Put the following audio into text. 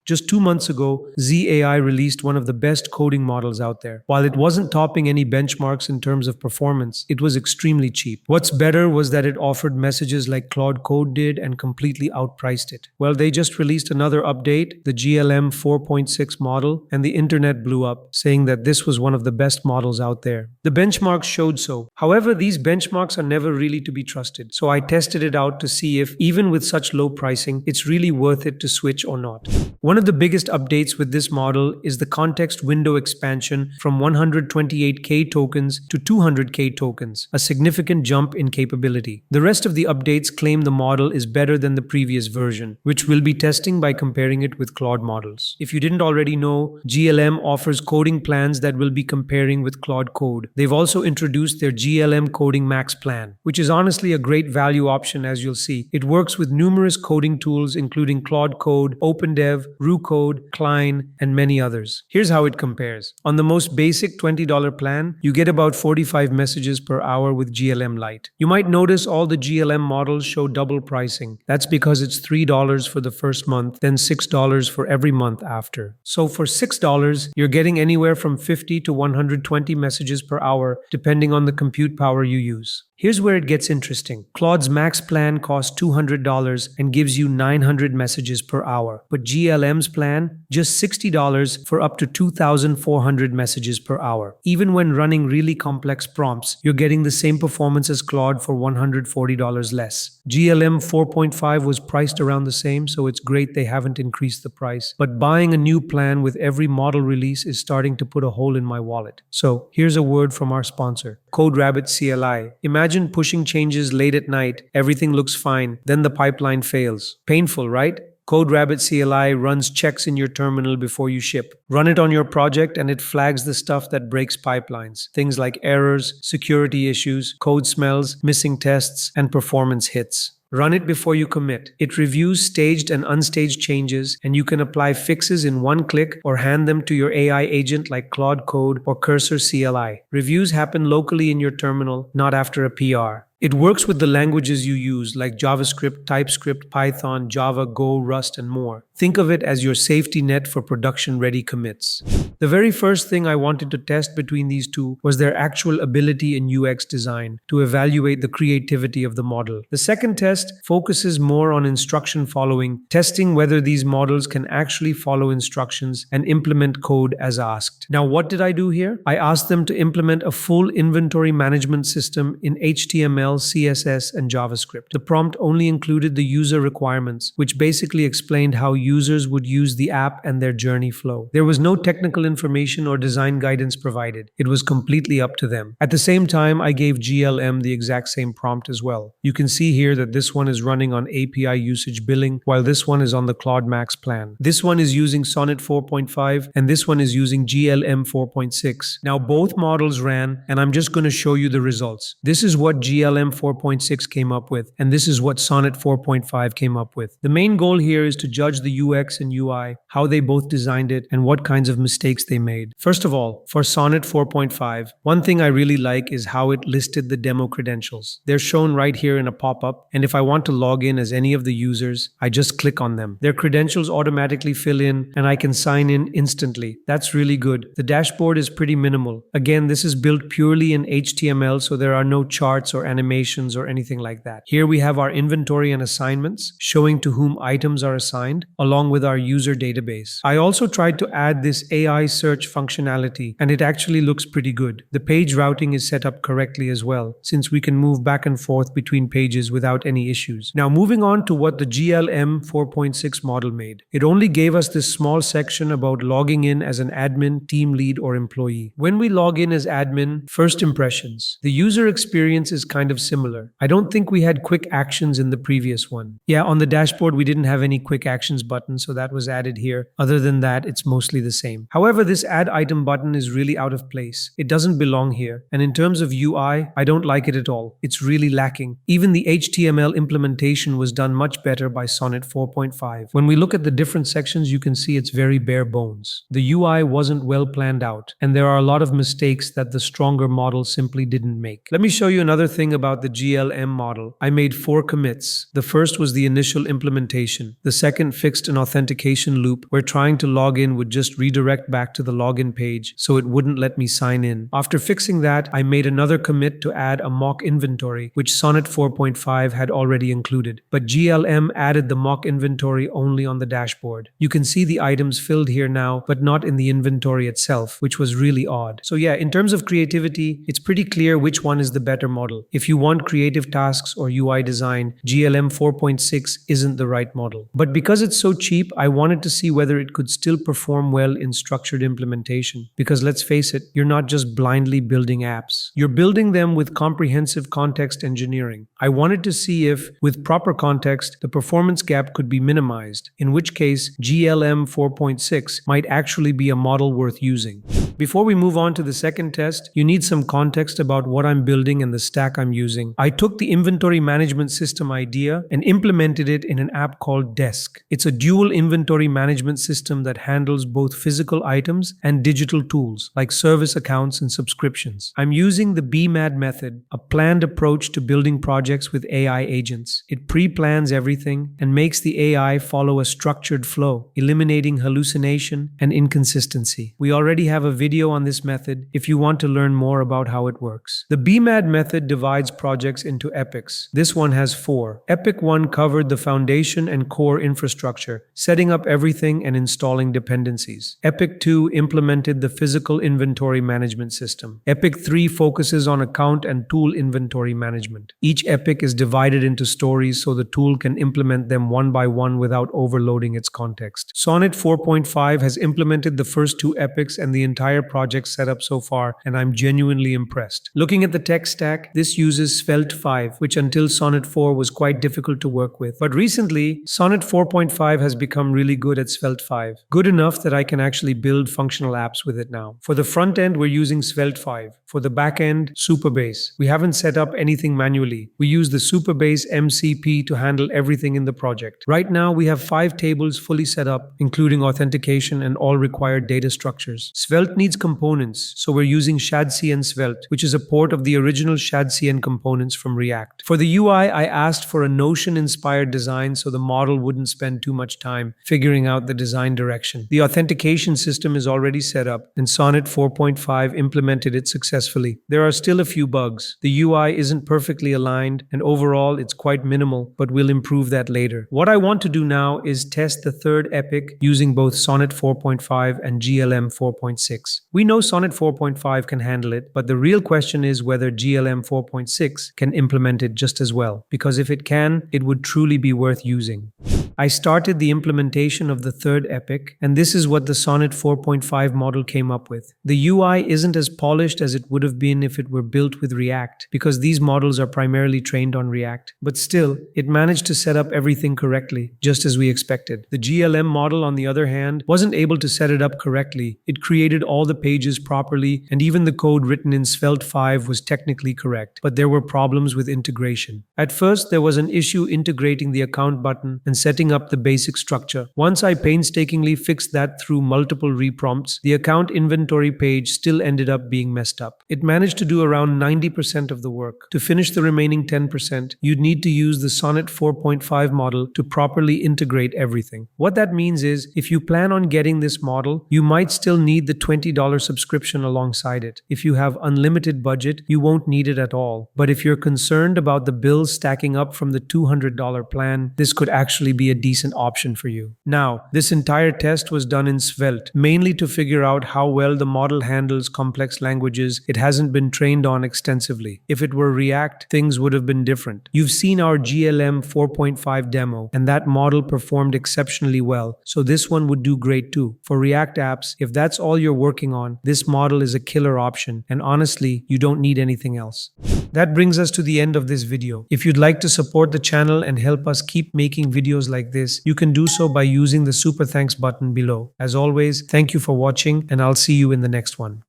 Just 2 months ago, ZAI released one of the best coding models out there. While it wasn't topping any benchmarks in terms of performance, it was extremely cheap. What's better was that it offered messages like Claude Code did and completely outpriced it. Well, they just released another update, the GLM 4.6 model, and the internet blew up, saying that this was one of the best models out there. The benchmarks showed so. However, these benchmarks are never really to be trusted, so I tested it out to see if, even with such low pricing, it's really worth it to switch or not. One of the biggest updates with this model is the context window expansion from 128K tokens to 200K tokens, a significant jump in capability. The rest of the updates claim the model is better than the previous version, which we'll be testing by comparing it with Claude models. If you didn't already know, GLM offers coding plans that we'll be comparing with Claude Code. They've also introduced their GLM Coding Max plan, which is honestly a great value option as you'll see. It works with numerous coding tools including Claude Code, OpenDev, Code, Klein, and many others. Here's how it compares. On the most basic $20 plan, you get about 45 messages per hour with GLM Lite. You might notice all the GLM models show double pricing. That's because it's $3 for the first month, then $6 for every month after. So for $6, you're getting anywhere from 50 to 120 messages per hour, depending on the compute power you use. Here's where it gets interesting. Claude's max plan costs $200 and gives you 900 messages per hour, but GLM's plan, just $60 for up to 2,400 messages per hour. Even when running really complex prompts, you're getting the same performance as Claude for $140 less. GLM 4.5 was priced around the same, so it's great they haven't increased the price. But buying a new plan with every model release is starting to put a hole in my wallet. So here's a word from our sponsor, Rabbit CLI. Imagine pushing changes late at night, everything looks fine, then the pipeline fails. Painful, right? Rabbit CLI runs checks in your terminal before you ship. Run it on your project and it flags the stuff that breaks pipelines. Things like errors, security issues, code smells, missing tests, and performance hits. Run it before you commit. It reviews staged and unstaged changes, and you can apply fixes in one click or hand them to your AI agent like Claude Code or Cursor CLI. Reviews happen locally in your terminal, not after a PR. It works with the languages you use like JavaScript, TypeScript, Python, Java, Go, Rust, and more. Think of it as your safety net for production-ready commits. The very first thing I wanted to test between these two was their actual ability in UX design to evaluate the creativity of the model. The second test focuses more on instruction following, testing whether these models can actually follow instructions and implement code as asked. Now, what did I do here? I asked them to implement a full inventory management system in HTML, CSS, and JavaScript. The prompt only included the user requirements, which basically explained how users would use the app and their journey flow. There was no technical information or design guidance provided. It was completely up to them. At the same time, I gave GLM the exact same prompt as well. You can see here that this one is running on API usage billing, while this one is on the Claude Max plan. This one is using Sonnet 4.5, and this one is using GLM 4.6. Now, both models ran, and I'm just going to show you the results. This is what GLM 4.6 came up with, and this is what Sonnet 4.5 came up with. The main goal here is to judge the UX and UI, how they both designed it, and what kinds of mistakes they made. First of all, for Sonnet 4.5, one thing I really like is how it listed the demo credentials. They're shown right here in a pop-up, and if I want to log in as any of the users, I just click on them. Their credentials automatically fill in, and I can sign in instantly. That's really good. The dashboard is pretty minimal. Again, this is built purely in HTML, so there are no charts or animations or anything like that. Here we have our inventory and assignments, showing to whom items are assigned, along with our user database. I also tried to add this AI search functionality, and it actually looks pretty good. The page routing is set up correctly as well, since we can move back and forth between pages without any issues. Now, moving on to what the GLM 4.6 model made. It only gave us this small section about logging in as an admin, team lead, or employee. When we log in as admin, first impressions. The user experience is kind of similar. I don't think we had quick actions in the previous one. Yeah, on the dashboard, we didn't have any quick actions button, so that was added here. Other than that, it's mostly the same. However, this add item button is really out of place. It doesn't belong here. And in terms of UI, I don't like it at all. It's really lacking. Even the HTML implementation was done much better by Sonnet 4.5. When we look at the different sections, you can see it's very bare bones. The UI wasn't well planned out, and there are a lot of mistakes that the stronger model simply didn't make. Let me show you another thing about the GLM model. I made 4 commits. The first was the initial implementation. The second fixed an authentication loop where trying to log in would just redirect back to the login page, so it wouldn't let me sign in. After fixing that, I made another commit to add a mock inventory, which Sonnet 4.5 had already included. But GLM added the mock inventory only on the dashboard. You can see the items filled here now, but not in the inventory itself, which was really odd. So yeah, in terms of creativity, it's pretty clear which one is the better model. If you want creative tasks or UI design, GLM 4.6 isn't the right model. But because it's so cheap, I wanted to see whether it could still perform well in structured implementation. Because let's face it, you're not just blindly building apps. You're building them with comprehensive context engineering. I wanted to see if, with proper context, the performance gap could be minimized, in which case GLM 4.6 might actually be a model worth using. Before we move on to the second test, you need some context about what I'm building and the stack I'm using. I took the inventory management system idea and implemented it in an app called Desk. It's a dual inventory management system that handles both physical items and digital tools like service accounts and subscriptions. I'm using the BMAD method, a planned approach to building projects with AI agents. It pre-plans everything and makes the AI follow a structured flow, eliminating hallucination and inconsistency. We already have a video on this method if you want to learn more about how it works. The BMAD method divides projects into epics. This one has 4. Epic 1 covered the foundation and core infrastructure, setting up everything and installing dependencies. Epic 2 implemented the physical inventory management system. Epic 3 focuses on account and tool inventory management. Each epic is divided into stories so the tool can implement them one by one without overloading its context. Sonnet 4.5 has implemented the first 2 epics and the entire project setup so far, and I'm genuinely impressed. Looking at the tech stack, this uses Svelte 5, which until Sonnet 4 was quite difficult to work with. But recently, Sonnet 4.5 has become really good at Svelte 5. Good enough that I can actually build functional apps with it now. For the front end, we're using Svelte 5. For the back end, Supabase. We haven't set up anything manually. We use the Supabase MCP to handle everything in the project. Right now, we have 5 tables fully set up, including authentication and all required data structures. Svelte needs components, so we're using ShadCN Svelte, which is a port of the original ShadCN components from React. For the UI, I asked for a Notion-inspired design so the model wouldn't spend too much time figuring out the design direction. The authentication system is already set up, and Sonnet 4.5 implemented it successfully. There are still a few bugs. The UI isn't perfectly aligned, and overall, it's quite minimal, but we'll improve that later. What I want to do now is test the third epic using both Sonnet 4.5 and GLM 4.6. We know Sonnet 4.5 can handle it, but the real question is whether GLM 4.6 can implement it just as well, because if it can, it would truly be worth using. I started the implementation of the third epic, and this is what the Sonnet 4.5 model came up with. The UI isn't as polished as it would have been if it were built with React, because these models are primarily trained on React. But still, it managed to set up everything correctly, just as we expected. The GLM model, on the other hand, wasn't able to set it up correctly. It created all the pages properly, and even the code written in Svelte 5 was technically correct, but there were problems with integration. At first, there was an issue integrating the account button and setting up the basic structure. Once I painstakingly fixed that through multiple reprompts, the account inventory page still ended up being messed up. It managed to do around 90% of the work. To finish the remaining 10%, you'd need to use the Sonnet 4.5 model to properly integrate everything. What that means is, if you plan on getting this model, you might still need the $20 subscription alongside it. If you have unlimited budget, you won't need it at all. But if you're concerned about the bills stacking up from the $200 plan, this could actually be a decent option for you. Now, this entire test was done in Svelte, mainly to figure out how well the model handles complex languages it hasn't been trained on extensively. If it were React, things would have been different. You've seen our GLM 4.5 demo, and that model performed exceptionally well, so this one would do great too. For React apps, if that's all you're working on, this model is a killer option, and honestly, you don't need anything else. That brings us to the end of this video. If you'd like to support the channel and help us keep making videos like this, you can do so by using the super thanks button below. As always, thank you for watching, and I'll see you in the next one.